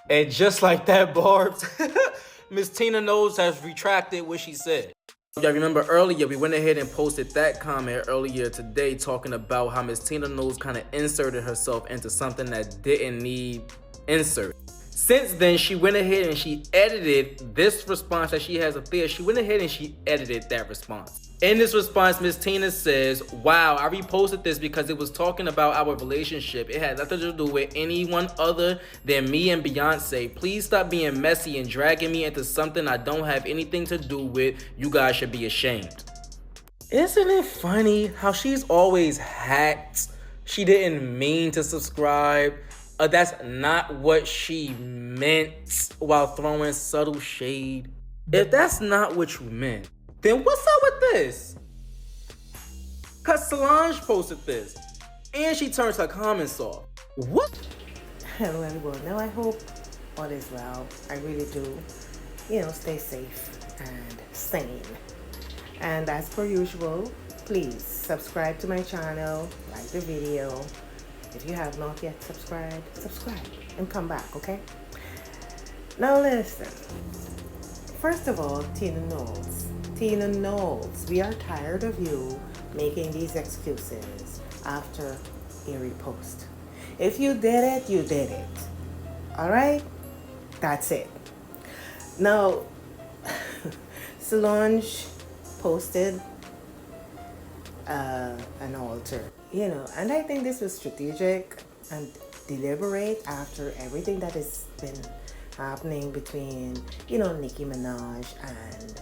And just like that, Barbs, Miss Tina Knowles has retracted what she said. Y'all remember earlier, we went ahead and posted that comment earlier today talking about how Miss Tina Knowles kind of inserted herself into something that didn't need insert. Since then, she went ahead and she edited this response that she has up there. She went ahead and she edited that response. In this response, Miss Tina says, wow, I reposted this because it was talking about our relationship. It had nothing to do with anyone other than me and Beyonce. Please stop being messy and dragging me into something I don't have anything to do with. You guys should be ashamed. Isn't it funny how she's always hacked? She didn't mean to subscribe. That's not what she meant while throwing subtle shade. If that's not what you meant, then what's up with this? Cause Solange posted this, and she turns her comments off. What? Hello everyone. Now I hope all is well. I really do. Stay safe and sane. And as per usual, please subscribe to my channel, like the video. If you have not yet subscribe and come back, okay? Now listen. First of all, Tina Knowles, we are tired of you making these excuses after a repost. If you did it, you did it. All right? That's it. Now, Solange posted an altar, and I think this was strategic and deliberate after everything that has been happening between, Nicki Minaj and,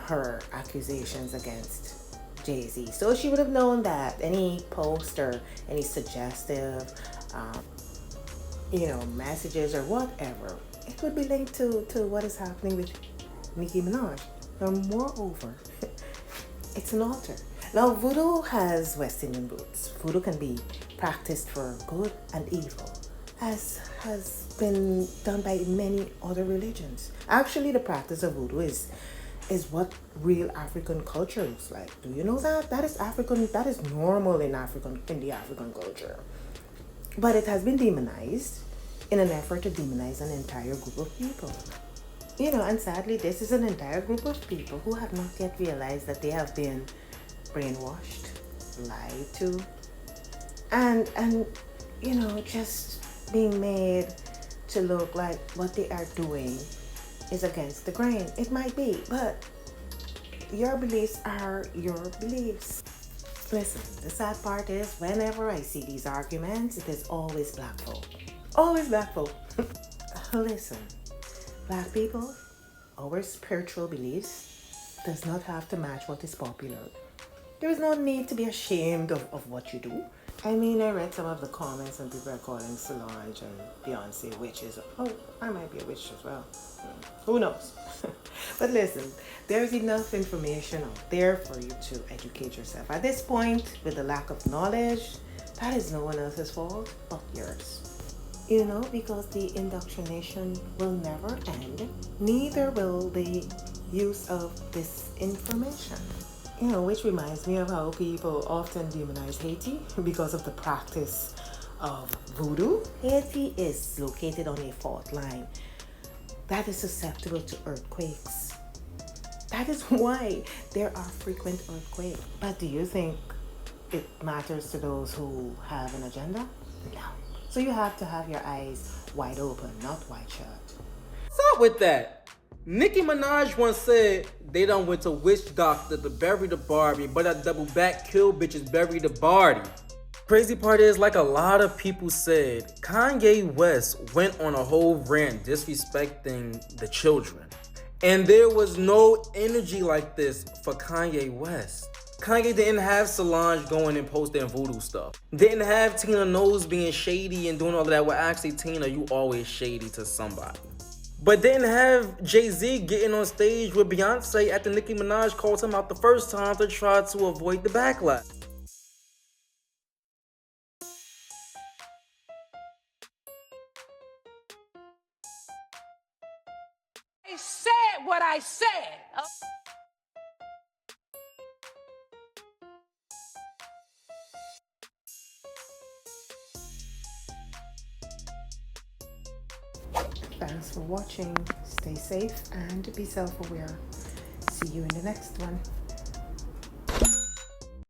her accusations against Jay-Z. So she would have known that any post or any suggestive, messages or whatever, it could be linked to what is happening with Nicki Minaj. Now, moreover, it's an altar. Now, voodoo has West Indian roots. Voodoo can be practiced for good and evil, as has been done by many other religions. Actually, the practice of voodoo is what real African culture looks like. Do you know that? That is African. That is normal in the African culture. But it has been demonized in an effort to demonize an entire group of people. And sadly, this is an entire group of people who have not yet realized that they have been brainwashed, lied to, and just being made to look like what they are doing is against the grain. It might be, but your beliefs are your beliefs. Listen, the sad part is whenever I see these arguments, it is always black folk. Always black folk. Listen, black people, our spiritual beliefs does not have to match what is popular. There is no need to be ashamed of what you do. I mean, I read some of the comments and people are calling Solange and Beyonce witches. Oh, I might be a witch as well. Who knows? But listen, there's enough information out there for you to educate yourself. At this point, with the lack of knowledge, that is no one else's fault but yours. Because the indoctrination will never end. Neither will the use of this information. Which reminds me of how people often demonize Haiti because of the practice of voodoo. Haiti is located on a fault line that is susceptible to earthquakes. That is why there are frequent earthquakes. But do you think it matters to those who have an agenda? No. So you have to have your eyes wide open, not wide shut. What's up with that? Nicki Minaj once said they done went to witch doctor to bury the Barbie, but I double back kill bitches bury the Barty. Crazy part is, like a lot of people said, Kanye West went on a whole rant disrespecting the children. And there was no energy like this for Kanye West. Kanye didn't have Solange going and posting voodoo stuff. Didn't have Tina Knowles being shady and doing all of that. Well, actually, Tina, you always shady to somebody. But didn't have Jay-Z getting on stage with Beyonce after Nicki Minaj called him out the first time to try to avoid the backlash. I said what I said. Thanks for watching. Stay safe and be self-aware. See you in the next one.